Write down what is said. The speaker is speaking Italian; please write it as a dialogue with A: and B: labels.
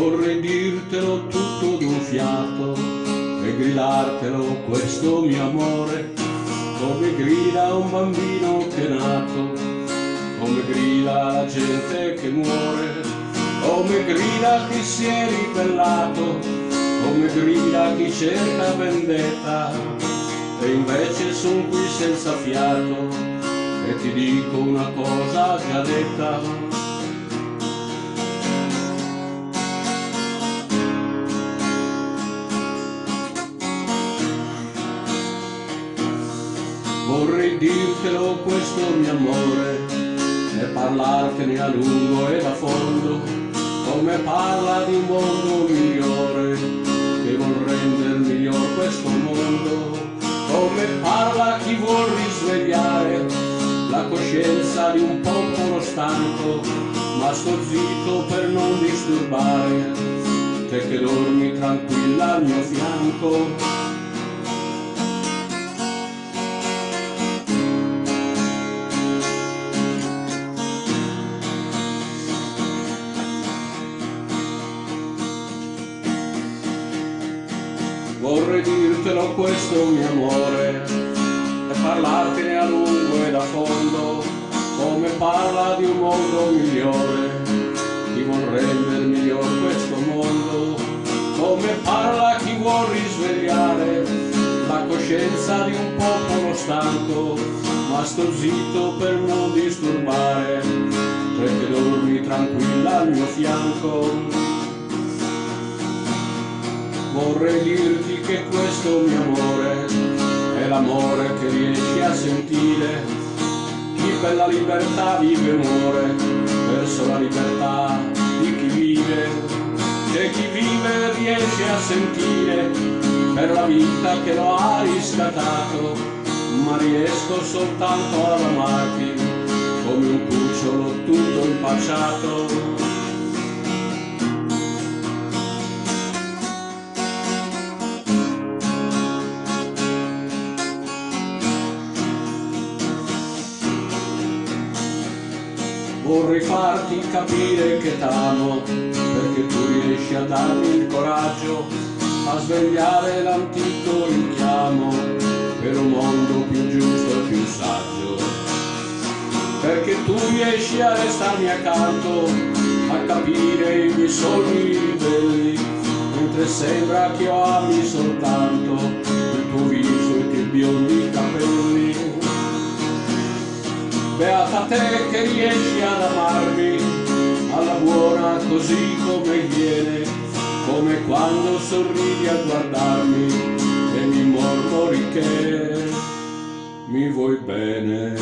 A: Vorrei dirtelo tutto d'un fiato e gridartelo questo mio amore, come grida un bambino che è nato, come grida la gente che muore, come grida chi si è ribellato, come grida chi cerca vendetta. E invece son qui senza fiato e ti dico una cosa già detta. Vorrei dirtelo questo mio amore e parlartene a lungo e a fondo, come parla di un mondo migliore che vuol rendere miglior questo mondo, come parla chi vuol risvegliare la coscienza di un popolo stanco, ma sto zitto per non disturbare te che dormi tranquilla al mio fianco. Vorrei dirtelo questo mio amore e parlartene a lungo e a fondo, come parla di un mondo migliore, chi vuol rendere miglior questo mondo, come parla chi vuol risvegliare la coscienza di un popolo stanco, ma sto zitto per non disturbare perché dormi tranquilla al mio fianco. Vorrei dirti che questo mio amore è l'amore che riesci a sentire, chi per la libertà vive muore, verso la libertà di chi vive, e chi vive riesce a sentire per la vita che lo ha riscattato, ma riesco soltanto ad amarti come un cucciolo tutto impacciato. Vorrei farti capire che t'amo, perché tu riesci a darmi il coraggio, a svegliare l'antico richiamo per un mondo più giusto e più saggio. Perché tu riesci a restarmi accanto, a capire i miei sogni ribelli, mentre sembra che io ami soltanto il tuo viso e i tuoi biondi capelli. Beata te che riesci ad amarmi alla buona così come viene, come quando sorridi a guardarmi e mi mormori che mi vuoi bene.